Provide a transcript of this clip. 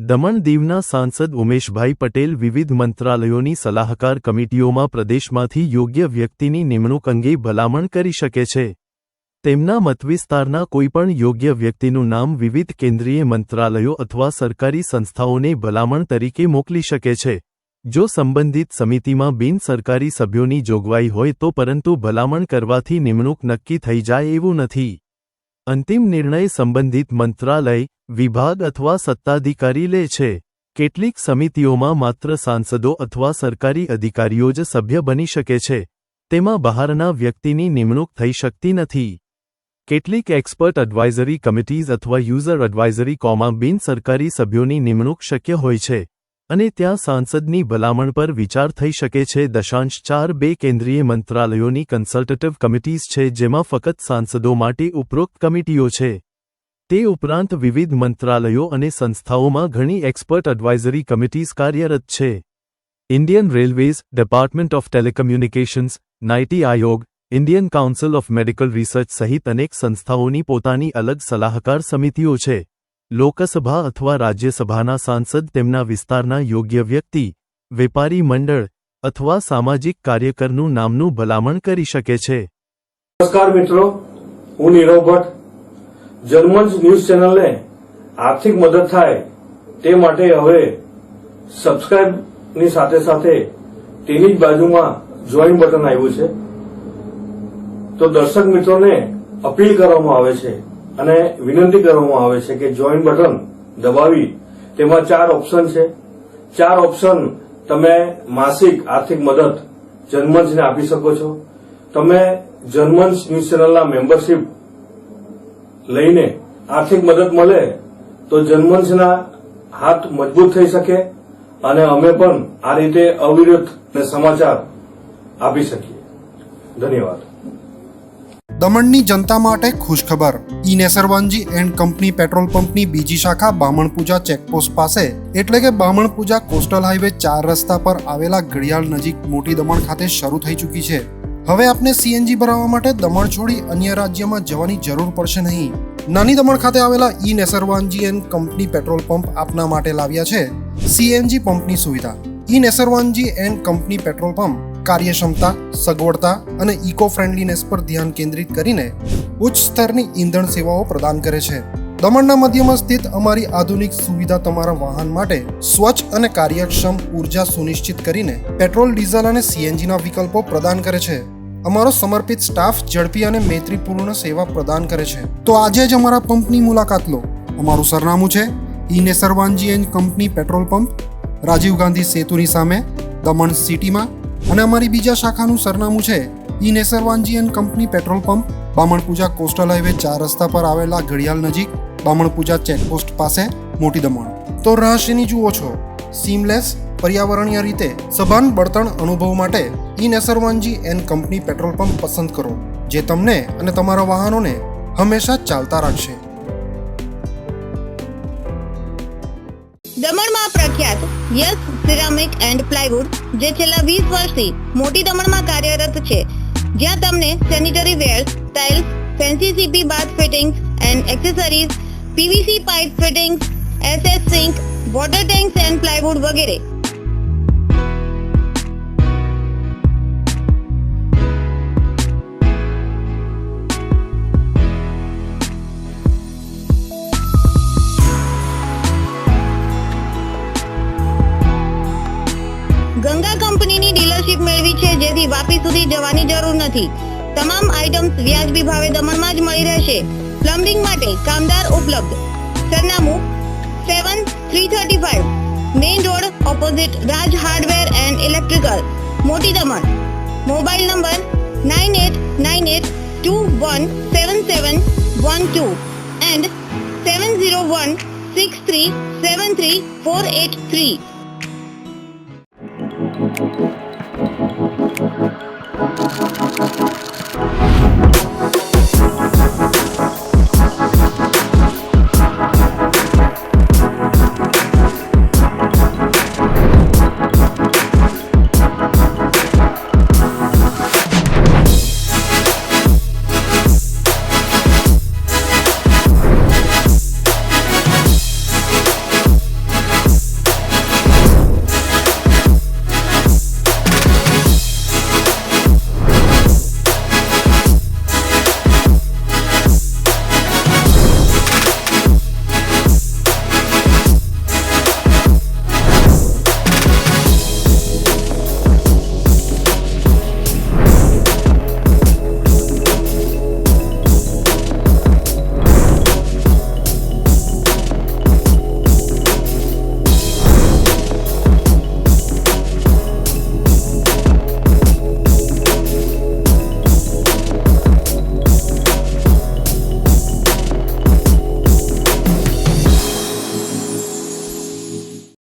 દમણ દીવના સાંસદ ઉમેશભાઈ પટેલ વિવિધ મંત્રાલયોની સલાહકાર કમિટીઓમાં પ્રદેશમાંથી યોગ્ય વ્યક્તિની નિમણૂક અંગે ભલામણ કરી શકે છે. તેમના મતવિસ્તારના કોઈપણ યોગ્ય વ્યક્તિનું નામ વિવિધ કેન્દ્રીય મંત્રાલયો અથવા સરકારી સંસ્થાઓને ભલામણ તરીકે મોકલી શકે છે. જો સંબંધિત સમિતિમાં બિનસરકારી સભ્યોની જોગવાઈ હોય તો, પરંતુ ભલામણ કરવાથી નિમણૂક નક્કી થઈ જાય એવું નથી. અંતિમ નિર્ણય સંબંધિત મંત્રાલય, વિભાગ અથવા સત્તાધિકારી લે છે. કેટલીક સમિતિઓમાં માત્ર સાંસદો અથવા સરકારી અધિકારીઓ જ સભ્ય બની શકે છે. તેમાં બહારના વ્યક્તિની નિમણૂક થઈ શકતી નથી. કેટલીક એક્સપર્ટ એડવાઇઝરી કમિટીઝ અથવા યુઝર એડવાઇઝરી કોમાં બિનસરકારી સભ્યોની નિમણૂક શક્ય હોય છે, અને ત્યાં સાંસદની ભલામણ પર વિચાર થઈ શકે છે. 4.2 કેન્દ્રીય મંત્રાલયોની કન્સલ્ટેટિવ કમિટીઝ છે, જેમાં ફક્ત સાંસદો માટે ઉપરોક્ત કમિટીઓ છે. તે ઉપરાંત વિવિધ મંત્રાલયો અને સંસ્થાઓમાં ઘણી એક્સપર્ટ એડવાઇઝરી કમિટીઝ કાર્યરત છે. Indian Railways, department of telecommunications, NITI Aayog, Indian Council of Medical Research સહિત અનેક સંસ્થાઓની પોતાની અલગ સલાહકાર સમિતિઓ છે. લોકસભા અથવા રાજ્યસભાના સાંસદ તેમના વિસ્તારના યોગ્ય વ્યક્તિ, વેપારી મંડળ અથવા સામાજિક કાર્યકરનું નામનું ભલામણ કરી શકે છે. નમસ્કાર મિત્રો, હું નીરવ ભટ્ટ. જનમંચ ન્યૂઝ ચેનલને આર્થિક મદદ થાય તે માટે હવે સબસ્ક્રાઇબની સાથે સાથે તેની જ બાજુમાં જોઈન બટન આવ્યું છે. તો દર્શક મિત્રોને અપીલ કરવામાં આવે છે અને વિનંતી કરવામાં આવે છે કે જોઈન બટન દબાવી તેમાં 4 ઓપ્શન છે. 4 ઓપ્શન તમે માસિક આર્થિક મદદ જનમંચને આપી શકો છો. તમે જનમંચ ન્યૂઝ ચેનલના મેમ્બરશીપ લઈને આર્થિક મદદ મળે તો જનમંચના હાથ મજબૂત થઈ શકે અને અમે પણ આ રીતે અવિરત સમાચાર આપી શકીએ. ધન્યવાદ. દમણની જનતા માટે ખુશખબર. ઈ નેસરવાનજી એન્ડ કંપની પેટ્રોલ પંપની બીજી શાખા બામણપૂજા ચેકપોસ્ટ પાસે એટલે કે બામણપૂજા કોસ્ટલ હાઈવે 4 રસ્તા પર આવેલા ઘડિયાળ નજીક મોટી દમણ ખાતે શરૂ થઈ ચૂકી છે. હવે આપને સીએનજી ભરાવવા માટે દમણ છોડી અન્ય રાજ્યમાં જવાની જરૂર પડશે નહીં. નાની દમણ ખાતે આવેલા E Nesarwanji and company petrol pump આપના માટે લાવ્યા છે સીએનજી પંપની સુવિધા. E Nesarwanji and company petrol pump કાર્યક્ષમતા, સગવડતા અને ઇકો ફ્રેન્ડલીનેસ પર ધ્યાન કેન્દ્રિત કરીને ઉચ્ચ સ્તરની ઈંધણ સેવાઓ પ્રદાન કરે છે. દમણના મધ્યમાં સ્થિત અમારી આધુનિક સુવિધા તમારા વાહન માટે સ્વચ્છ અને કાર્યક્ષમ ઉર્જા સુનિશ્ચિત કરીને પેટ્રોલ, ડીઝલ અને સીએનજીના વિકલ્પો પ્રદાન કરે છે. અમારો સમર્પિત સ્ટાફ ઝડપી અને મૈત્રીપૂર્ણ સેવા પ્રદાન કરે છે. તો આજે જ અમારા પંપની મુલાકાત લો. અમારું સરનામું છે E Nesarwanji and company petrol pump, Rajiv Gandhi સેતુની સામે, દમણ સિટીમાં. અને અમારી બીજા શાખાનું સરનામું છે E Nesarwanji and company petrol pump, Bamanpuja coastal highway 4 રસ્તા પર આવેલા ઘડિયાળ નજીક, બામણપૂજા ચેકપોસ્ટ પાસે, મોટી દમણ. તો રહસ્યની જુઓ છો. સીમલેસ, પર્યાવરણીય રીતે સભાન બળતણ અનુભવ માટે E Nesarwanji and company petrol pump પસંદ કરો, જે તમને અને તમારા વાહનોને હંમેશા ચાલતા રાખશે. દમણમાં પ્રખ્યાત યસ સિરામિક એન્ડ પ્લાયવુડ, જે છેલ્લા 20 વર્ષથી મોટી દમણમાં કાર્યરત છે, જ્યાં તમને sanitary wares, tiles, fancy CP bath fittings and accessories, PVC pipe fittings, SS sink, water tanks and plywood વગેરે. ગંગા કંપનીની ડીલરશીપ મેળવી છે, જેથી વાપી સુધી જવાની જરૂર નથી. તમામ આઇટમ્સ વ્યાજબી ભાવે દમણમાં જ મળી રહેશે. પ્લમ્બિંગ માટે કામદાર ઉપલબ્ધ. સરનામું 7335 main road opposite Raj hardware and electrical, મોટી દમણ. Mobile number 9898217712 and 7016373483.